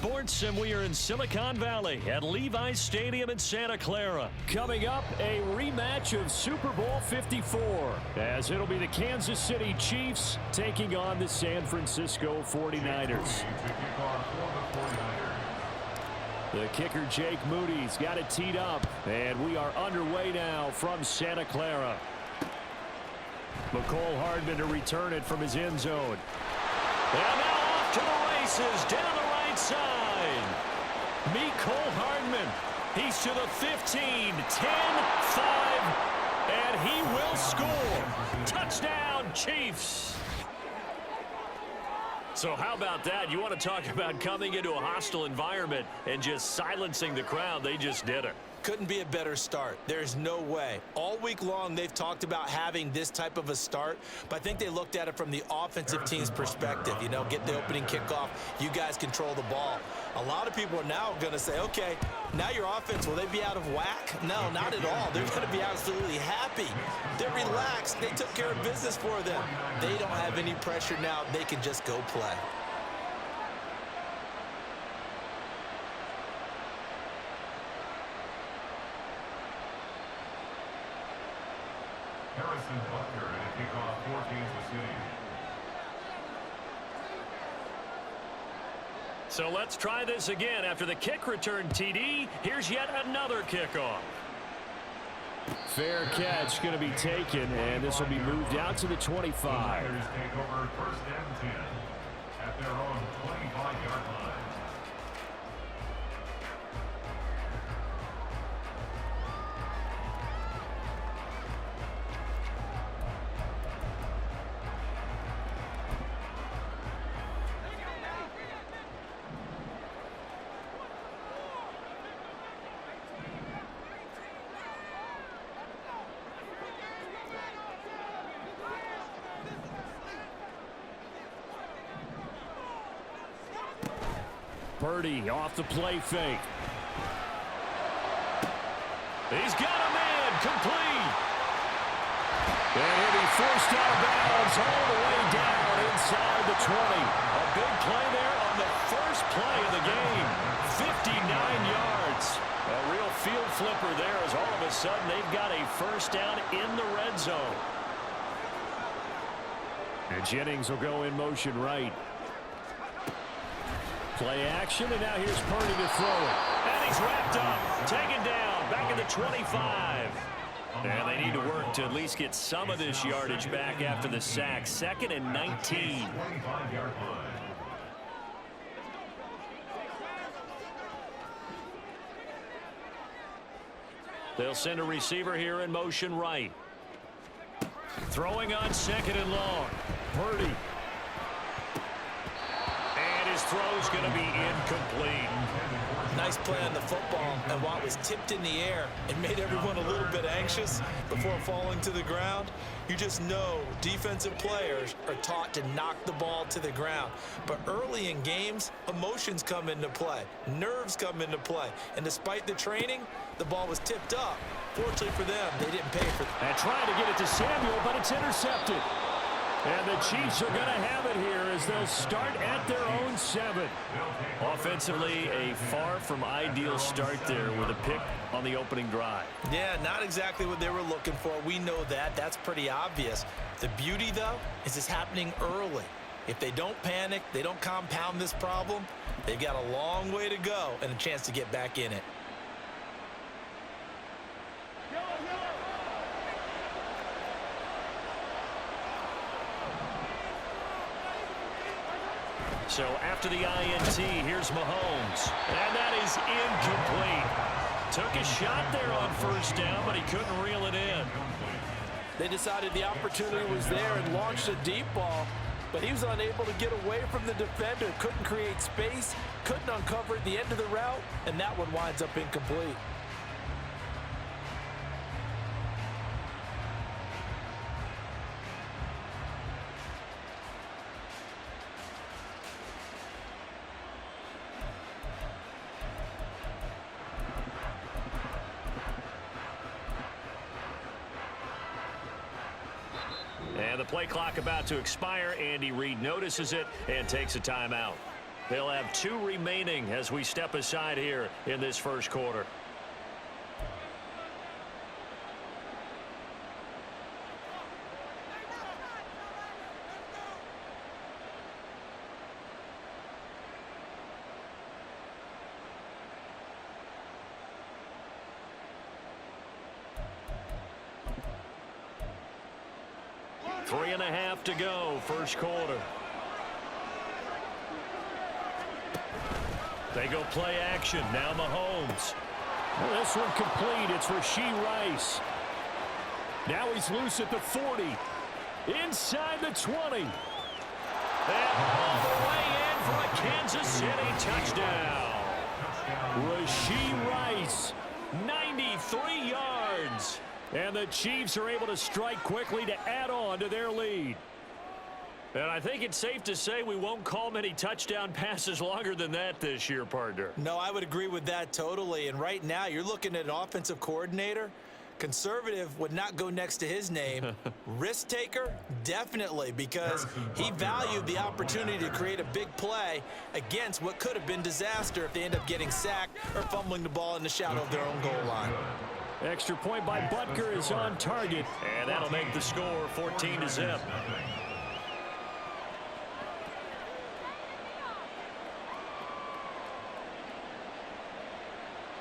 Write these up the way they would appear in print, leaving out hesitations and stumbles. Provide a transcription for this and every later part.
Sports, and we are in Silicon Valley at Levi's Stadium in Santa Clara. Coming up, a rematch of Super Bowl 54, as it'll be the Kansas City Chiefs taking on the San Francisco 49ers. The kicker, Jake Moody's got it teed up, and we are underway now from Santa Clara. McCole Hardman to return it from his end zone. And now off to the races down the right side. McCole Hardman. He's to the 15, 10, 5, and he will score. Touchdown, Chiefs. So how about that? You want to talk about coming into a hostile environment and just silencing the crowd. They just did it. Couldn't be a better start. There's no way. All week long, they've talked about having this type of a start, but I think they looked at it from the offensive team's perspective. You know, get the opening kickoff. You guys control the ball. A lot of people are now going to say, okay, now your offense, will they be out of whack? No, not at all. They're going to be absolutely happy. They're relaxed. They took care of business for them. They don't have any pressure now. They can just go play. So let's try this again. After the kick return TD, here's yet another kickoff. Fair catch going to be taken, and this will be moved out to the 25. Take over first and 10 at their own 25-yard line. Purdy off the play fake. He's got a man, complete. And he'll be forced out of bounds all the way down inside the 20. A big play there on the first play of the game. 59 yards. A real field flipper there as all of a sudden they've got a first down in the red zone. And Jennings will go in motion right. Play action, and now here's Purdy to throw it. And he's wrapped up, taken down, back at the 25. And they need to work to at least get some of this yardage back after the sack. 2nd and 19. They'll send a receiver here in motion right. Throwing on 2nd and long. Purdy. His throw's going to be incomplete. Nice play on the football, and while it was tipped in the air, it made everyone a little bit anxious before falling to the ground. You just know defensive players are taught to knock the ball to the ground. But early in games, emotions come into play. Nerves come into play. And despite the training, the ball was tipped up. Fortunately for them, they didn't pay for it. And trying to get it to Samuel, but it's intercepted. And the Chiefs are going to have it here as they'll start at their own 7. Offensively, a far from ideal start there with a pick on the opening drive. Yeah, not exactly what they were looking for. We know that. That's pretty obvious. The beauty, though, is it's happening early. If they don't panic, they don't compound this problem, they've got a long way to go and a chance to get back in it. So after the INT, here's Mahomes. And that is incomplete. Took a shot there on first down, but he couldn't reel it in. They decided the opportunity was there and launched a deep ball, but he was unable to get away from the defender. Couldn't create space, couldn't uncover at the end of the route, and that one winds up incomplete. And the play clock about to expire. Andy Reid notices it and takes a timeout. They'll have 2 remaining as we step aside here in this first quarter. Three and a half to go, first quarter. They go play action. Now Mahomes. Well, this one complete. It's Rashee Rice. Now he's loose at the 40. Inside the 20. And all the way in for a Kansas City touchdown. Rashee Rice, 93 yards. And the Chiefs are able to strike quickly to add on to their lead. And I think it's safe to say we won't call many touchdown passes longer than that this year, partner. No, I would agree with that totally. And right now, you're looking at an offensive coordinator. Conservative would not go next to his name. Risk taker, definitely, because he valued the opportunity to create a big play against what could have been disaster if they end up getting sacked or fumbling the ball in the shadow of their own goal line. Extra point by Butker is on target, and that'll make the score 14-0.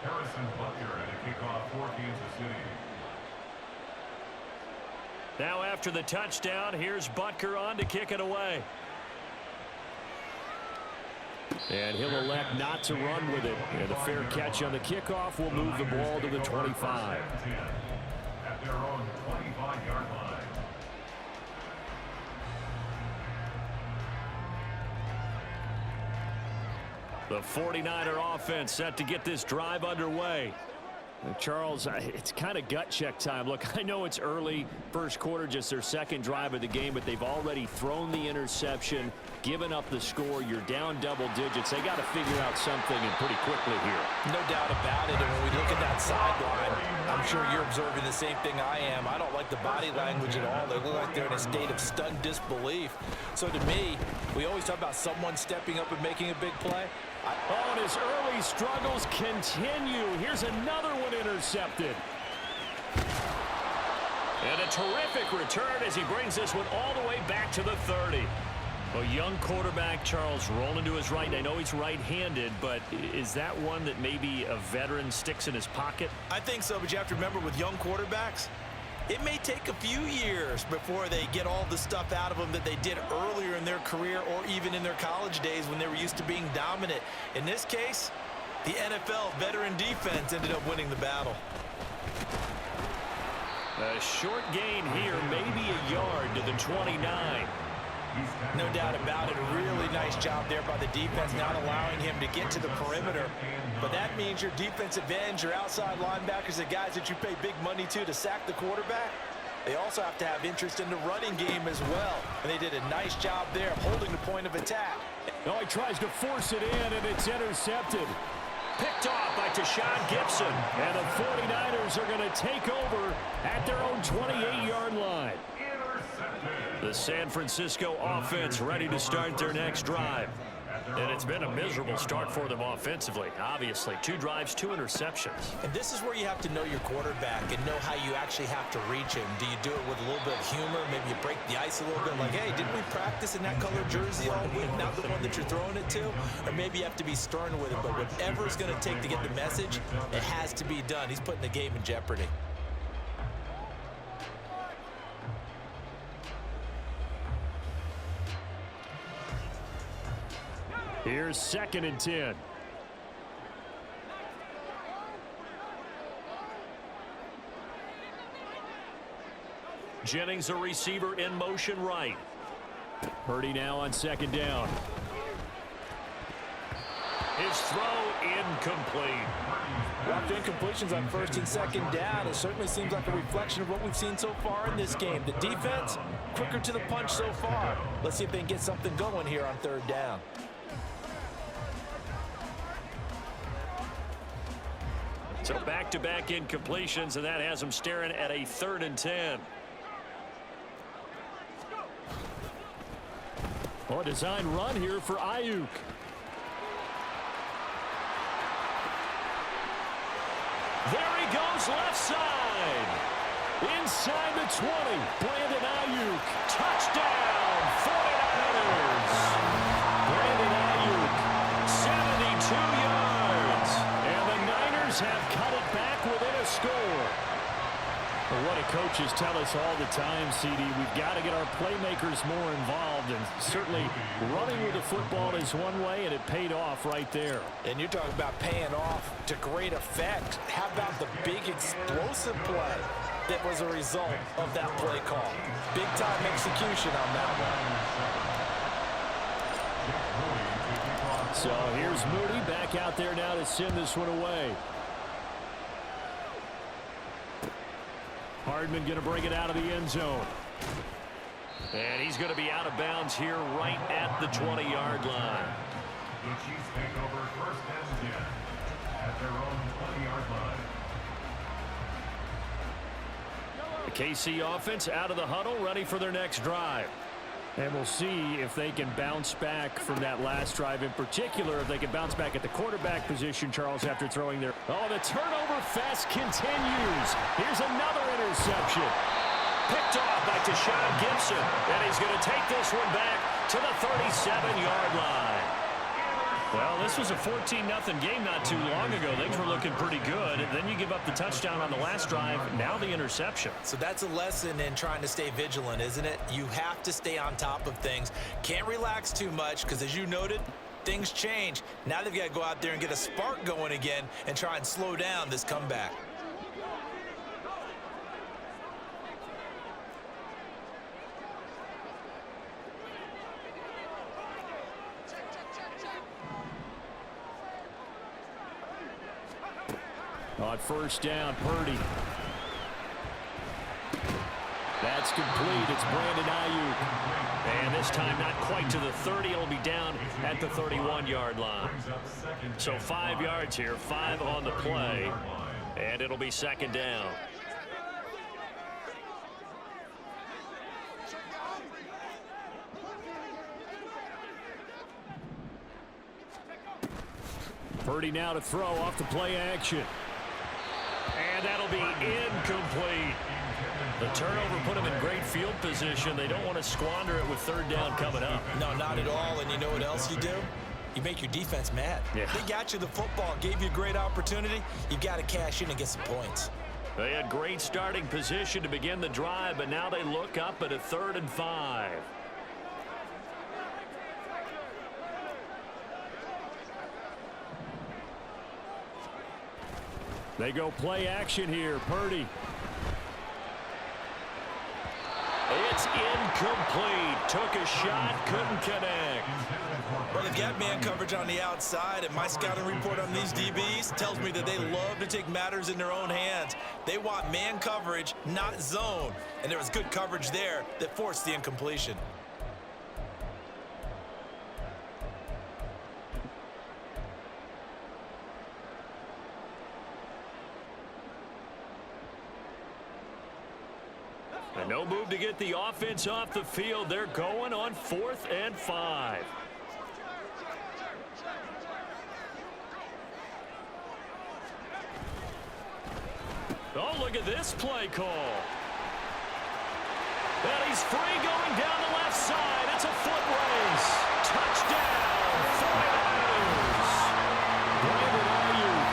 Harrison Butker at a kickoff for Kansas City. Now after the touchdown, here's Butker on to kick it away. And he'll elect not to run with it. And a fair catch on the kickoff will move the ball to the 25. At their own 25-yard line. The 49er offense set to get this drive underway. Charles, it's kind of gut check time. Look, I know it's early, first quarter, just their second drive of the game, but they've already thrown the interception, given up the score. You're down double digits. They got to figure out something, and pretty quickly here. No doubt about it. And when we look at that sideline, I'm sure you're observing the same thing I am. I don't like the body language at all. They look like they're in a state of stunned disbelief. So to me, we always talk about someone stepping up and making a big play. Oh, and his early struggles continue. Here's another one intercepted. And a terrific return as he brings this one all the way back to the 30. A young quarterback, Charles, rolling to his right. I know he's right-handed, but is that one that maybe a veteran sticks in his pocket? I think so, but you have to remember with young quarterbacks, it may take a few years before they get all the stuff out of them that they did earlier in their career or even in their college days when they were used to being dominant. In this case, the NFL veteran defense ended up winning the battle. A short gain here, maybe a yard to the 29. No doubt about it. A really nice job there by the defense, not allowing him to get to the perimeter. But that means your defensive ends, your outside linebackers, the guys that you pay big money to sack the quarterback, they also have to have interest in the running game as well. And they did a nice job there holding the point of attack. Oh, he tries to force it in, and it's intercepted. Picked off by Tashawn Gibson. And the 49ers are going to take over at their own 28-yard line. The San Francisco offense ready to start their next drive. And it's been a miserable start for them offensively. Obviously, 2 drives, 2 interceptions. And this is where you have to know your quarterback and know how you actually have to reach him. Do you do it with a little bit of humor? Maybe you break the ice a little bit like, hey, didn't we practice in that color jersey all week, not the one that you're throwing it to? Or maybe you have to be stern with it. But whatever it's going to take to get the message, it has to be done. He's putting the game in jeopardy. Here's 2nd and 10. Jennings, a receiver in motion right. Purdy now on 2nd down. His throw incomplete. Rough incompletions on 1st and 2nd down. It certainly seems like a reflection of what we've seen so far in this game. The defense, quicker to the punch so far. Let's see if they can get something going here on 3rd down. So back-to-back incompletions, and that has them staring at a 3rd and 10. Oh, a design run here for Ayuk. There he goes left side. Inside the 20. Brandon Ayuk. Touchdown, 49ers. Brandon Ayuk, 72 yards. And the Niners have cut it back within a score. Well, what do coaches tell us all the time, CD? We've got to get our playmakers more involved, and certainly running with the football is one way, and it paid off right there. And you're talking about paying off to great effect. How about the big explosive play that was a result of that play call? Big-time execution on that one. So here's Moody back out there now to send this one away. Hardman going to bring it out of the end zone. And he's going to be out of bounds here right at the 20-yard line. The Chiefs take over first and 10 at their own 20-yard line. The KC offense out of the huddle, ready for their next drive. And we'll see if they can bounce back from that last drive, in particular, if they can bounce back at the quarterback position, Charles, after throwing their... Oh, the turnover fest continues. Here's another interception. Picked off by Tashawn Gibson. And he's going to take this one back to the 37-yard line. Well, this was a 14-0 game not too long ago. Things were looking pretty good. And then you give up the touchdown on the last drive. Now the interception. So that's a lesson in trying to stay vigilant, isn't it? You have to stay on top of things. Can't relax too much because, as you noted, things change. Now they've got to go out there and get a spark going again and try and slow down this comeback. On first down, Purdy. That's complete. It's Brandon Ayuk. And this time not quite to the 30. It'll be down at the 31-yard line. So 5 yards here, 5 on the play. And it'll be second down. Purdy now to throw off the play action. And that'll be incomplete. The turnover put them in great field position. They don't want to squander it with third down coming up. No, not at all. And you know what else you do? You make your defense mad. Yeah. They got you the football, gave you a great opportunity. You got to cash in and get some points. They had great starting position to begin the drive, but now they look up at a 3rd and 5. They go play action here. Purdy. It's incomplete. Took a shot, couldn't connect. Well, they've got man coverage on the outside, and my scouting report on these DBs tells me that they love to take matters in their own hands. They want man coverage, not zone. And there was good coverage there that forced the incompletion. And no move to get the offense off the field. They're going on 4th and 5. Oh, look at this play call. And he's free going down the left side. It's a foot race. Touchdown, 49ers. Brandon Ayuk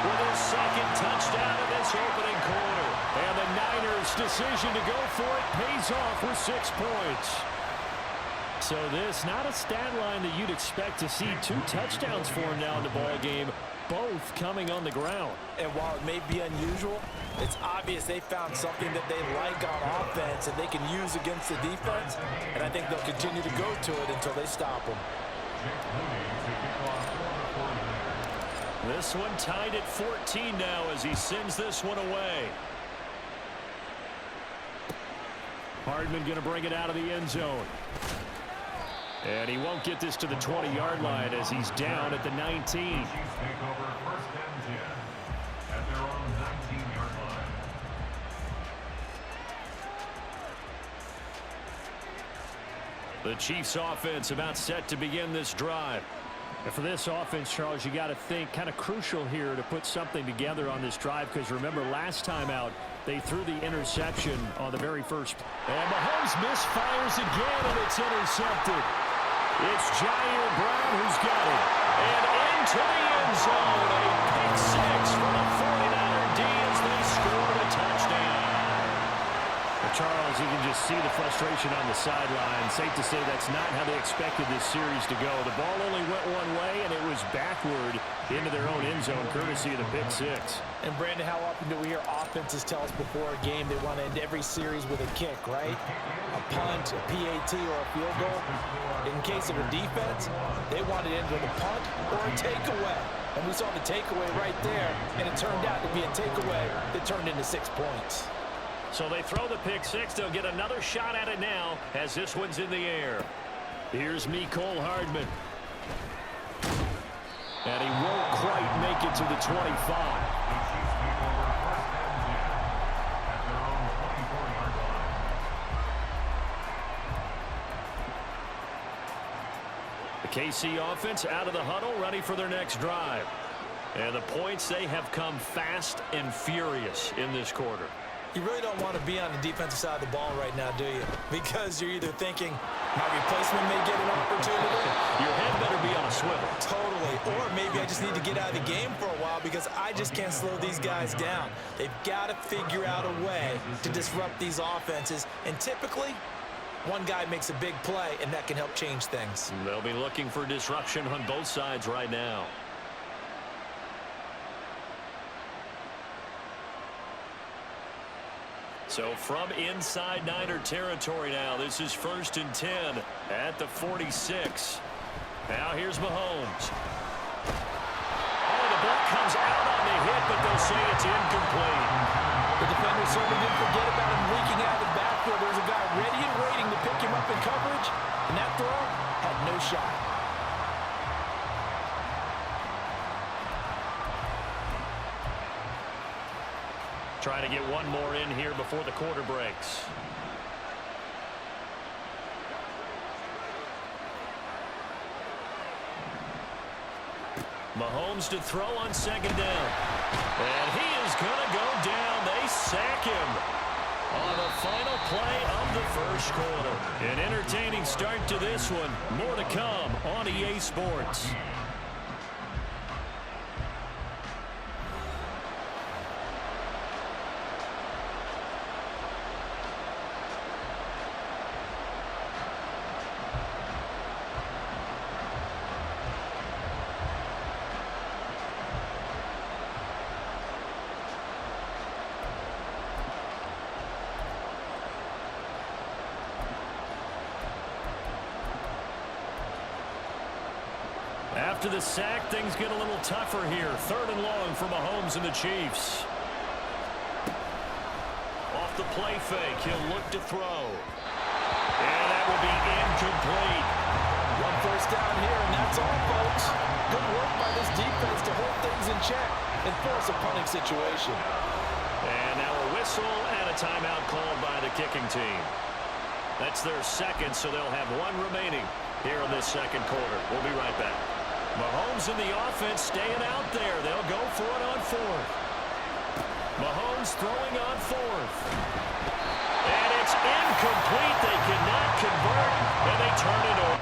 with his second touchdown in this opening quarter. And the Niners' decision to go for it pays off with 6 points. So this, not a stat line that you'd expect to see 2 touchdowns for him now in the ball game, both coming on the ground. And while it may be unusual, it's obvious they found something that they like on offense and they can use against the defense. And I think they'll continue to go to it until they stop them. This one tied at 14 now as he sends this one away. Hardman going to bring it out of the end zone. And he won't get this to the 20-yard line as he's down at the 19. Chiefs take over first and 10 at their own 19-yard line. The Chiefs offense about set to begin this drive. And for this offense, Charles, you got to think kind of crucial here to put something together on this drive, because remember last time out they threw the interception on the very first. And Mahomes misfires again, and it's intercepted. It's Jair Brown who's got it. And into the end zone, a pick six for the 49er D as they score a touchdown. Charles, you can just see the frustration on the sideline. Safe to say that's not how they expected this series to go. The ball only went one way, and it was backward into their own end zone, courtesy of the pick six. And, Brandon, how often do we hear offenses tell us before a game they want to end every series with a kick, right? A punt, a PAT, or a field goal. In case of a defense, they want it end with a punt or a takeaway. And we saw the takeaway right there, and it turned out to be a takeaway that turned into 6 points. So they throw the pick six. They'll get another shot at it now as this one's in the air. Here's Mecole Hardman. And he won't quite make it to the 25. The KC offense out of the huddle, ready for their next drive. And the points, they have come fast and furious in this quarter. You really don't want to be on the defensive side of the ball right now, do you? Because you're either thinking, my replacement may get an opportunity. Your head better be on a swivel. Totally. Or maybe I just need to get out of the game for a while because I just can't slow these guys down. They've got to figure out a way to disrupt these offenses. And typically, one guy makes a big play, and that can help change things. They'll be looking for disruption on both sides right now. So from inside Niner territory now, this is 1st and 10 at the 46. Now here's Mahomes. Oh, the ball comes out on the hit, but they'll say it's incomplete. The defender certainly didn't forget about him leaking out of the backfield. There's a guy ready and waiting to pick him up in coverage, and that throw had no shot. Trying to get one more in here before the quarter breaks. Mahomes to throw on 2nd down. And he is going to go down. They sack him on the final play of the first quarter. An entertaining start to this one. More to come on EA Sports. After the sack, things get a little tougher here. 3rd and long for Mahomes and the Chiefs. Off the play fake, he'll look to throw. And that will be incomplete. 1 first down here, and that's all, folks. Good work by this defense to hold things in check and force a punting situation. And now a whistle and a timeout called by the kicking team. That's their second, so they'll have one remaining here in this second quarter. We'll be right back. Mahomes and the offense staying out there. They'll go for it on 4th. Mahomes throwing on 4th. And it's incomplete. They cannot convert, and they turn it over.